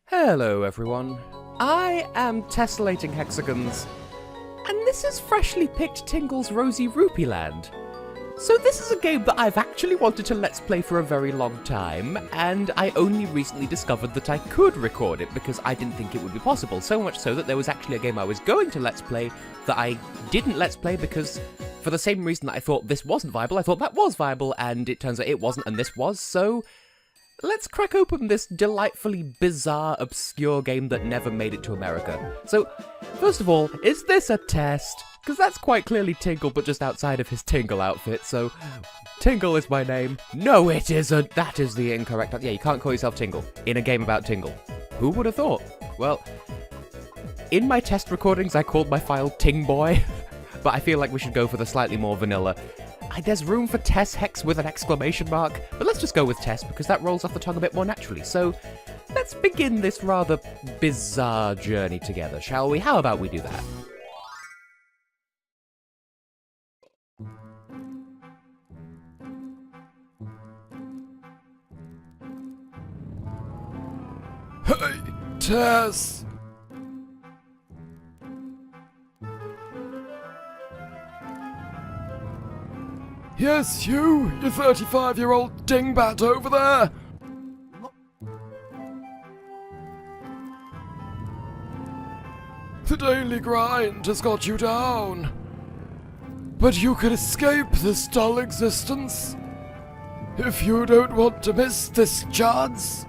Hello everyone, I am Tessellating Hexagons, and this is freshly picked Tingle's Rosy Rupeeland. So this is a game that I've actually wanted to Let's Play for a very long time, and I only recently discovered that I could record it because I didn't think it would be possible, so much so that there was actually a game I was going to Let's Play that I didn't Let's Play because, for the same reason that I thought this wasn't viable, I thought that was viable, and it turns out it wasn't and this was, so let's crack open this delightfully bizarre, obscure game that never made it to America. So, first of all, is this a test? Because that's quite clearly Tingle, but just outside of his Tingle outfit, so Tingle is my name. No, it isn't! That is the incorrect... Yeah, you can't call yourself Tingle in a game about Tingle. Who would have thought? Well, in my test recordings, I called my file Tingboy, but I feel like we should go for the slightly more vanilla. There's room for Tess Hex with an exclamation mark, but let's just go with Tess because that rolls off the tongue a bit more naturally. So, let's begin this rather bizarre journey together, shall we? How about we do that? Hey, Tess! Yes, you 35-year-old dingbat over there! The daily grind has got you down. But you can escape this dull existence if you don't want to miss this chance.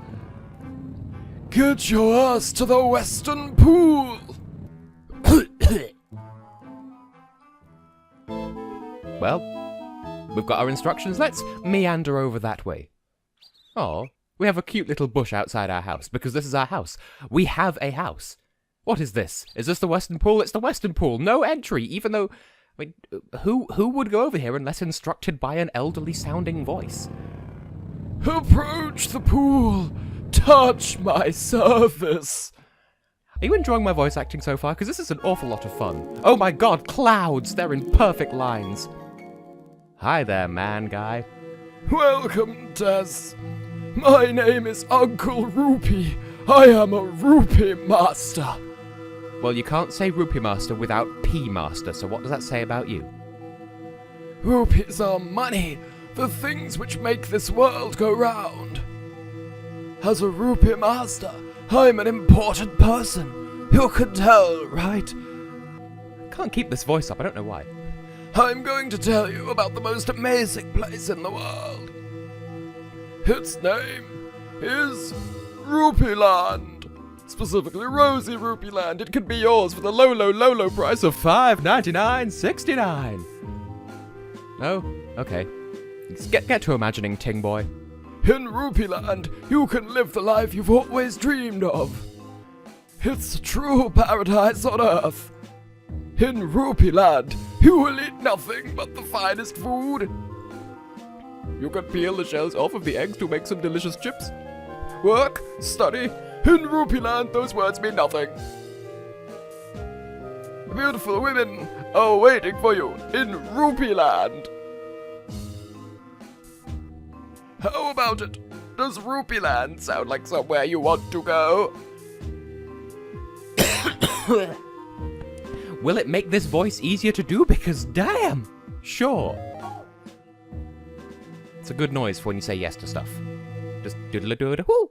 Get your ass to the Western Pool! Well, we've got our instructions, let's meander over that way. Oh, we have a cute little bush outside our house, because this is our house. We have a house. What is this? Is this the Western Pool? It's the Western Pool. No entry, even though... I mean, who would go over here unless instructed by an elderly-sounding voice? Approach the pool. Touch my surface. Are you enjoying my voice acting so far? Because this is an awful lot of fun. Oh my god, clouds! They're in perfect lines. Hi there, man guy. Welcome, Tess. My name is Uncle Rupee. I am a Rupee Master. Well, you can't say Rupee Master without P Master, so what does that say about you? Rupees are money, the things which make this world go round. As a Rupee Master, I'm an important person. You can tell, right? I can't keep this voice up, I don't know why. I'm going to tell you about the most amazing place in the world. Its name is Rupeeland. Specifically Rosy Rupeeland. It can be yours for the low price of $5.99.69. No? Okay. Get to imagining, Ting Boy. In Rupeeland, you can live the life you've always dreamed of. It's a true paradise on Earth. In Rupeeland, you will eat nothing but the finest food. You can peel the shells off of the eggs to make some delicious chips. Work, study. In Rupeeland, those words mean nothing. Beautiful women are waiting for you in Rupeeland. How about it? Does Rupeeland sound like somewhere you want to go? Will it make this voice easier to do? Because damn! Sure. It's a good noise for when you say yes to stuff. Just doodle-a-doodle-woo!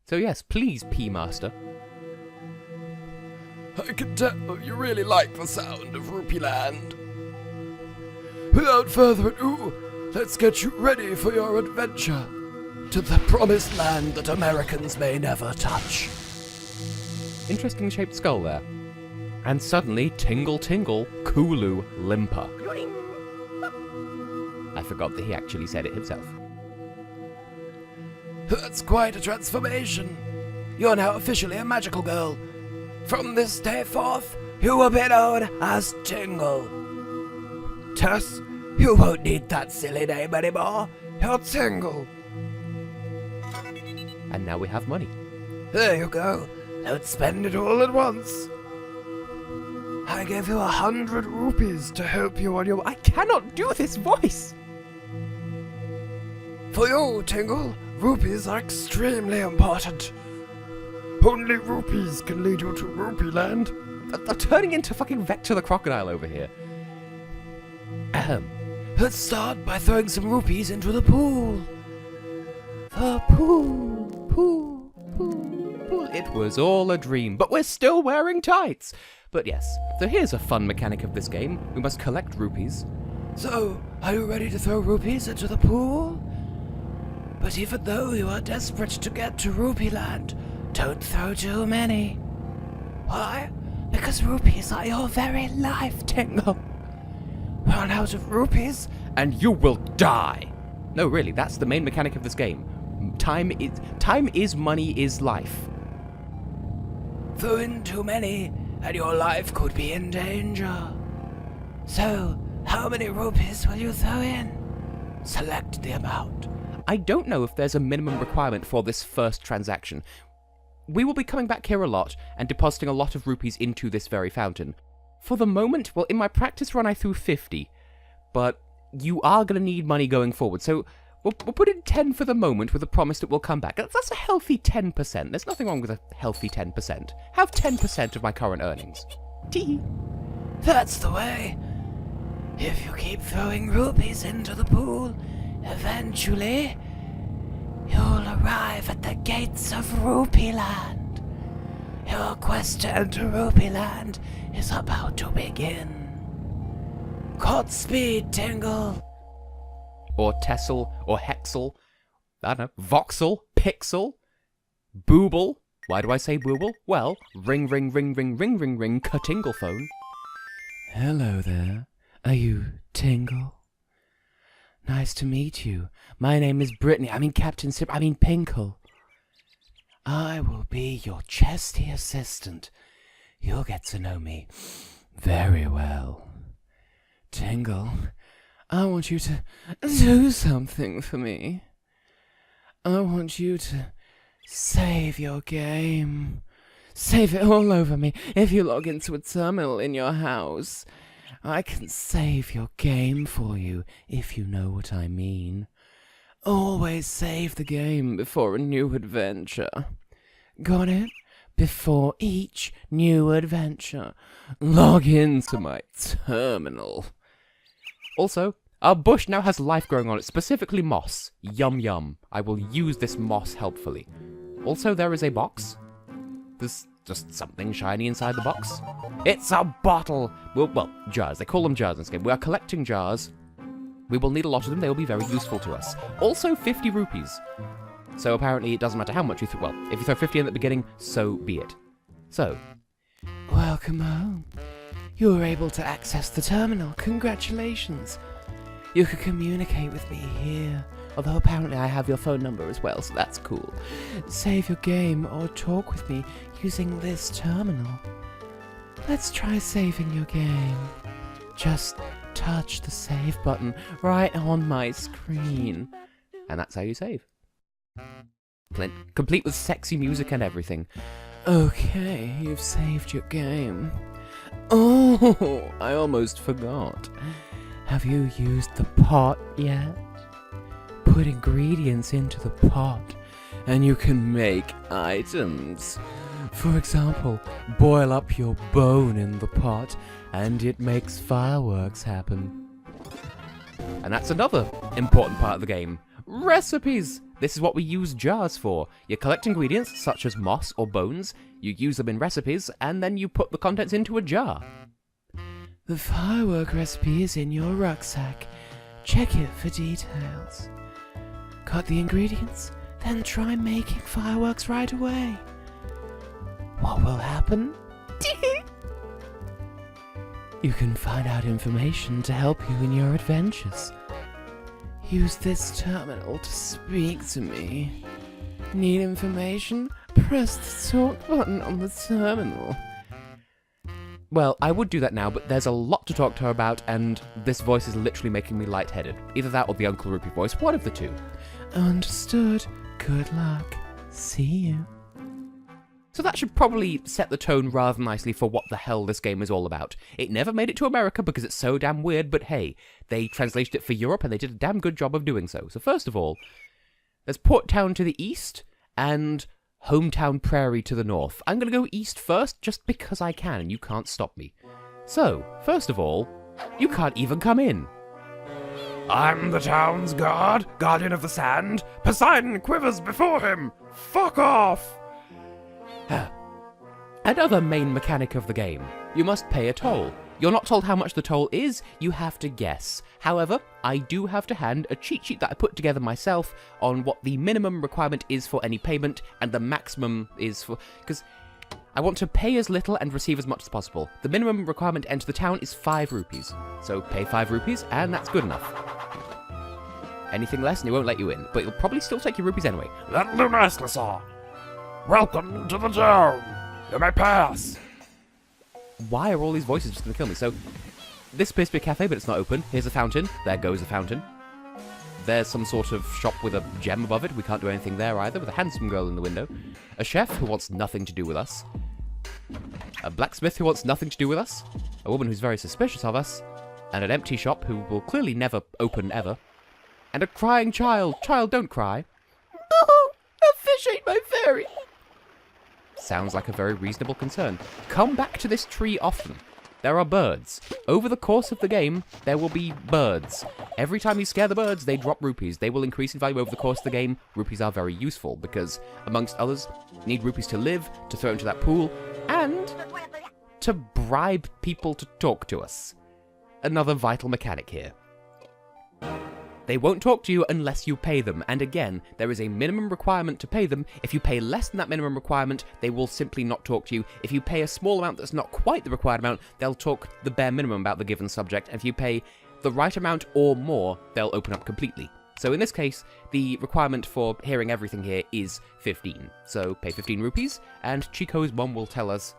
So yes, please, P-Master. I can tell you really like the sound of Rupeeland. Without further ado, let's get you ready for your adventure to the promised land that Americans may never touch. Interesting shaped skull there. And suddenly, Tingle Tingle, Kulu Limper. I forgot that he actually said it himself. That's quite a transformation. You're now officially a magical girl. From this day forth, you will be known as Tingle. Tess, you won't need that silly name anymore. You're Tingle. And now we have money. There you go. Don't spend it all at once. I gave you 100 rupees to help you on your... I cannot do this voice! For you, Tingle, rupees are extremely important. Only rupees can lead you to Rupeeland. I'm turning into fucking Vector the Crocodile over here. Let's start by throwing some rupees into the pool. The pool. It was all a dream, but we're still wearing tights. But yes, so here's a fun mechanic of this game. We must collect rupees. So, are you ready to throw rupees into the pool? But even though you are desperate to get to Rupeeland, don't throw too many. Why? Because rupees are your very life, Tingle. Run out of rupees, and you will die. No, really, that's the main mechanic of this game. Time is money is life. throw in too many, and your life could be in danger. So, how many rupees will you throw in? Select the amount. I don't know if there's a minimum requirement for this first transaction. We will be coming back here a lot and depositing a lot of rupees into this very fountain. For the moment, well, in my practice run I threw 50, but you are going to need money going forward, so we'll put in 10 for the moment with a promise that we'll come back. That's a healthy 10%. There's nothing wrong with a healthy 10%. Have 10% of my current earnings. Tee. That's the way. If you keep throwing rupees into the pool, eventually you'll arrive at the gates of Rupeeland. Your quest to enter Rupeeland is about to begin. Godspeed, Tingle. Or Tessel, or Hexel, I don't know, Voxel, Pixel, Booble. Why do I say Booble? Well, ring, ring, ring, ring, ring, ring, ring, ka-tingle phone. Hello there. Are you Tingle? Nice to meet you. My name is Brittany. Captain Sip. Pinkle. I will be your chesty assistant. You'll get to know me very well. Tingle, I want you to do something for me. I want you to save your game. Save it all over me. If you log into a terminal in your house, I can save your game for you, if you know what I mean. Always save the game before a new adventure. Got it? Before each new adventure, log into my terminal. Also, our bush now has life growing on it, specifically moss. Yum yum. I will use this moss helpfully. Also, there is a box. There's just something shiny inside the box. It's a bottle! Well, jars. They call them jars in this game. We are collecting jars. We will need a lot of them. They will be very useful to us. Also, 50 rupees. So apparently it doesn't matter how much you throw. Well, if you throw 50 in at the beginning, so be it. So, welcome home. You were able to access the terminal. Congratulations. You can communicate with me here. Although apparently I have your phone number as well, so that's cool. Save your game or talk with me using this terminal. Let's try saving your game. Just touch the save button right on my screen. And that's how you save. Complete with sexy music and everything. Okay, you've saved your game. Oh, I almost forgot. Have you used the pot yet? Put ingredients into the pot, and you can make items. For example, boil up your bone in the pot, and it makes fireworks happen. And that's another important part of the game. Recipes! This is what we use jars for. You collect ingredients, such as moss or bones, you use them in recipes, and then you put the contents into a jar. The firework recipe is in your rucksack. Check it for details. Got the ingredients? Then try making fireworks right away. What will happen? You can find out information to help you in your adventures. Use this terminal to speak to me. Need information? Press the talk button on the terminal. Well, I would do that now, but there's a lot to talk to her about, and this voice is literally making me lightheaded. Either that or the Uncle Rupee voice, one of the two. Understood. Good luck. See you. So that should probably set the tone rather nicely for what the hell this game is all about. It never made it to America because it's so damn weird, but hey, they translated it for Europe and they did a damn good job of doing so. So first of all, there's Port Town to the east, and Hometown Prairie to the north. I'm going to go east first just because I can and you can't stop me. So, first of all, you can't even come in. I'm the town's guard, guardian of the sand. Poseidon quivers before him. Fuck off! Another main mechanic of the game. You must pay a toll. You're not told how much the toll is, you have to guess. However, I do have to hand a cheat sheet that I put together myself on what the minimum requirement is for any payment and the maximum is for... because I want to pay as little and receive as much as possible. The minimum requirement to enter the town is 5 rupees. So pay 5 rupees and that's good enough. Anything less and they won't let you in, but it'll probably still take your rupees anyway. That nicely, sir. Welcome to the town. You may pass. Why are all these voices just going to kill me? So, this appears to be a cafe, but it's not open. Here's a fountain. There goes a fountain. There's some sort of shop with a gem above it. We can't do anything there either, with a handsome girl in the window. A chef who wants nothing to do with us. A blacksmith who wants nothing to do with us. A woman who's very suspicious of us. And an empty shop who will clearly never open ever. And a crying child. Child, don't cry. Oh, a fish ate my fairy. Sounds like a very reasonable concern. Come back to this tree often. There are birds. Over the course of the game, there will be birds. Every time you scare the birds, they drop rupees. They will increase in value over the course of the game. Rupees are very useful because, amongst others, you need rupees to live, to throw into that pool, and to bribe people to talk to us. Another vital mechanic here. They won't talk to you unless you pay them, and again, there is a minimum requirement to pay them. If you pay less than that minimum requirement, they will simply not talk to you. If you pay a small amount that's not quite the required amount, they'll talk the bare minimum about the given subject, and if you pay the right amount or more, they'll open up completely. So in this case, the requirement for hearing everything here is 15. So pay 15 rupees, and Chico's mom will tell us,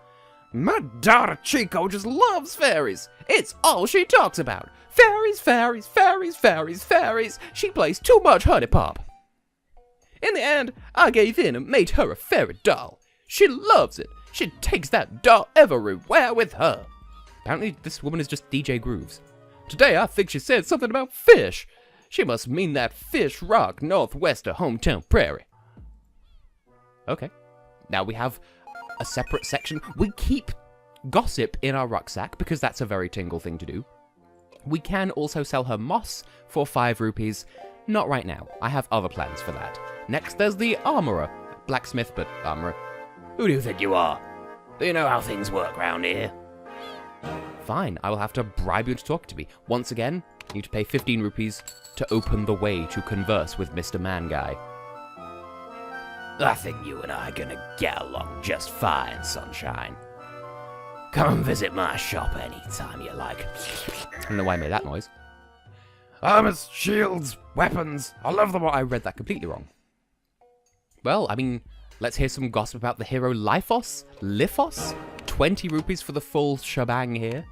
"My daughter Chico just loves fairies. It's all she talks about. Fairies, fairies, fairies, fairies, fairies. She plays too much honey pop. In the end, I gave in and made her a fairy doll. She loves it. She takes that doll everywhere with her." Apparently, this woman is just DJ Grooves. "Today, I think she said something about fish. She must mean that fish rock northwest of Hometown Prairie." Okay. Now we have a separate section. We keep gossip in our rucksack because that's a very Tingle thing to do. We can also sell her moss for 5 rupees. Not right now. I have other plans for that. Next, there's the armorer. Blacksmith, but armorer. Who do you think you are? Do you know how things work round here? Fine, I will have to bribe you to talk to me. Once again, you need to pay 15 rupees to open the way to converse with Mr. Man Guy. I think you and I are gonna get along just fine, sunshine. Come and visit my shop anytime you like. I don't know why I made that noise. Armors, shields, weapons. I love them all. I read that completely wrong. Well, I mean, let's hear some gossip about the hero Lifos? Lifos? 20 rupees for the full shebang here.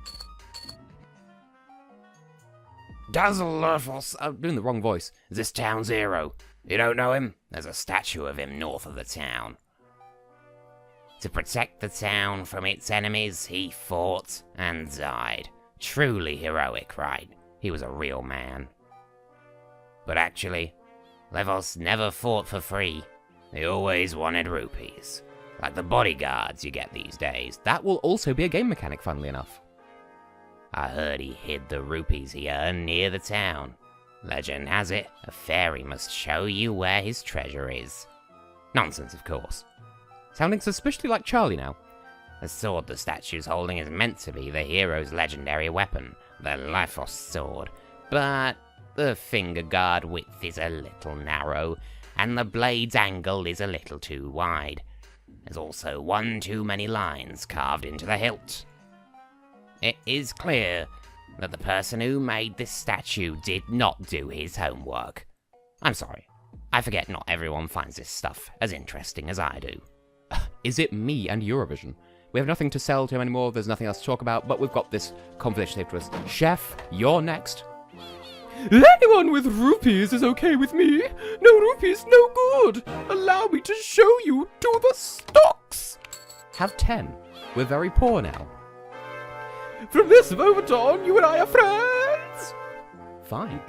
Dazzle Lurfos. I'm doing the wrong voice. This town's hero. You don't know him? There's a statue of him north of the town. To protect the town from its enemies, he fought and died. Truly heroic, right? He was a real man. But actually, Levos never fought for free. They always wanted rupees. Like the bodyguards you get these days. That will also be a game mechanic, funnily enough. I heard he hid the rupees he earned near the town. Legend has it, a fairy must show you where his treasure is. Nonsense, of course. Sounding suspiciously like Charlie now. The sword the statue's holding is meant to be the hero's legendary weapon, the Lifos sword. But the finger guard width is a little narrow, and the blade's angle is a little too wide. There's also one too many lines carved into the hilt. It is clear that the person who made this statue did not do his homework. I'm sorry. I forget not everyone finds this stuff as interesting as I do. Is it me and Eurovision? We have nothing to sell to him anymore, there's nothing else to talk about, but we've got this conversation saved to us. Chef, you're next. Anyone with rupees is okay with me. No rupees, no good. Allow me to show you to the stocks. Have 10. We're very poor now. From this moment on, you and I are friends. Fine.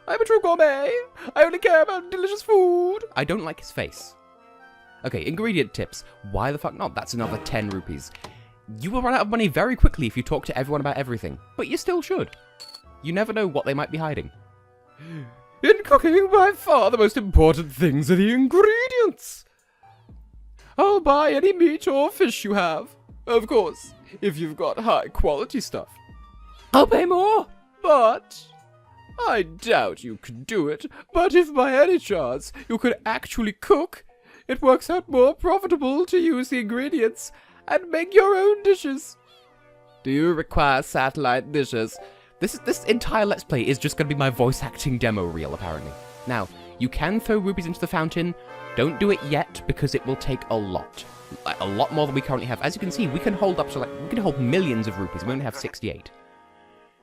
I'm a true gourmet. I only care about delicious food. I don't like his face. Okay, ingredient tips. Why the fuck not? That's another 10 rupees. You will run out of money very quickly if you talk to everyone about everything, but you still should. You never know what they might be hiding. In cooking, by far the most important things are the ingredients. I'll buy any meat or fish you have. Of course, if you've got high quality stuff. I'll pay more, but I doubt you could do it. But if by any chance you could actually cook, it works out more profitable to use the ingredients and make your own dishes. Do you require satellite dishes? This entire Let's Play is just going to be my voice acting demo reel, apparently. Now, you can throw rupees into the fountain. Don't do it yet, because it will take a lot. Like, a lot more than we currently have. As you can see, we can hold up to, we can hold millions of rupees. We only have 68.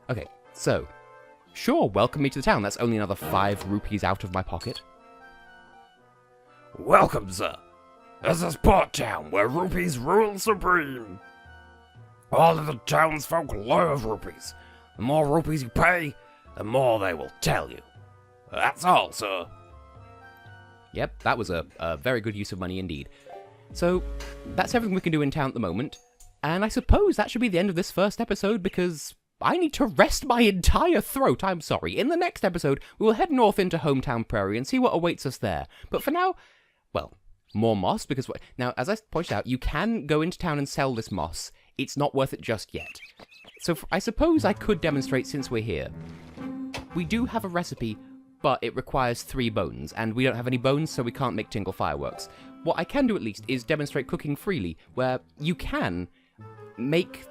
Okay, so, sure, welcome me to the town. That's only another 5 rupees out of my pocket. Welcome, sir. This is Port Town, where rupees rule supreme. All of the townsfolk love rupees. The more rupees you pay, the more they will tell you. That's all, sir. Yep, that was a very good use of money indeed. So, that's everything we can do in town at the moment. And I suppose that should be the end of this first episode, because I need to rest my entire throat, I'm sorry. In the next episode, we will head north into Hometown Prairie and see what awaits us there. But for now, well, more moss, because now, as I pointed out, you can go into town and sell this moss. It's not worth it just yet. So I suppose I could demonstrate since we're here. We do have a recipe, but it requires 3 bones, and we don't have any bones, so we can't make Tingle fireworks. What I can do at least is demonstrate cooking freely, where you can make...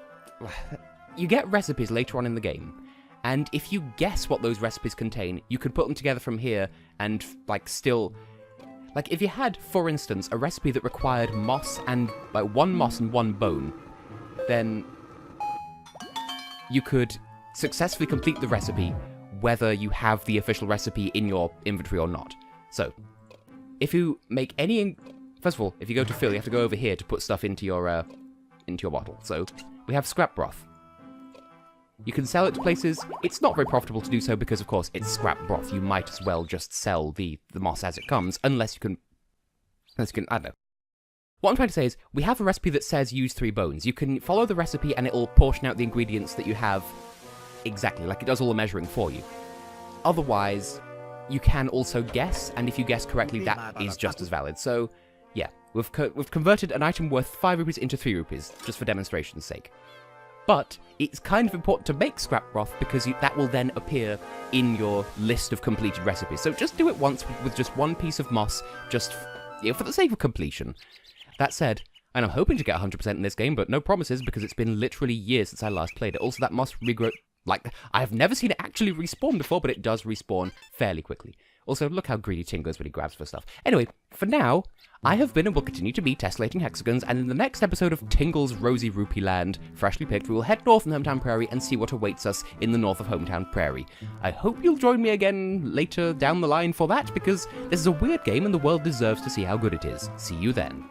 You get recipes later on in the game, and if you guess what those recipes contain, you can put them together from here and, still... if you had, for instance, a recipe that required moss and, 1 moss and 1 bone, then you could successfully complete the recipe whether you have the official recipe in your inventory or not. So, if you make any... First of all, if you go to fill, you have to go over here to put stuff into your bottle. So, we have scrap broth. You can sell it to places. It's not very profitable to do so because, of course, it's scrap broth. You might as well just sell the moss as it comes, unless you can, I don't know. What I'm trying to say is, we have a recipe that says use 3 bones. You can follow the recipe and it'll portion out the ingredients that you have exactly, like it does all the measuring for you. Otherwise, you can also guess, and if you guess correctly, that is just as valid. So, yeah, we've converted an item worth 5 rupees into 3 rupees, just for demonstration's sake. But it's kind of important to make scrap broth because that will then appear in your list of completed recipes. So just do it once with just 1 piece of moss, just for the sake of completion. That said, and I'm hoping to get 100% in this game, but no promises because it's been literally years since I last played it. Also, that moss regrow... I've never seen it actually respawn before, but it does respawn fairly quickly. Also, look how greedy Tingle is when he grabs for stuff. Anyway, for now, I have been and will continue to be Tessellating Hexagons, and in the next episode of Tingle's Rosy Rupeeland, freshly picked, we will head north in Hometown Prairie and see what awaits us in the north of Hometown Prairie. I hope you'll join me again later down the line for that, because this is a weird game and the world deserves to see how good it is. See you then.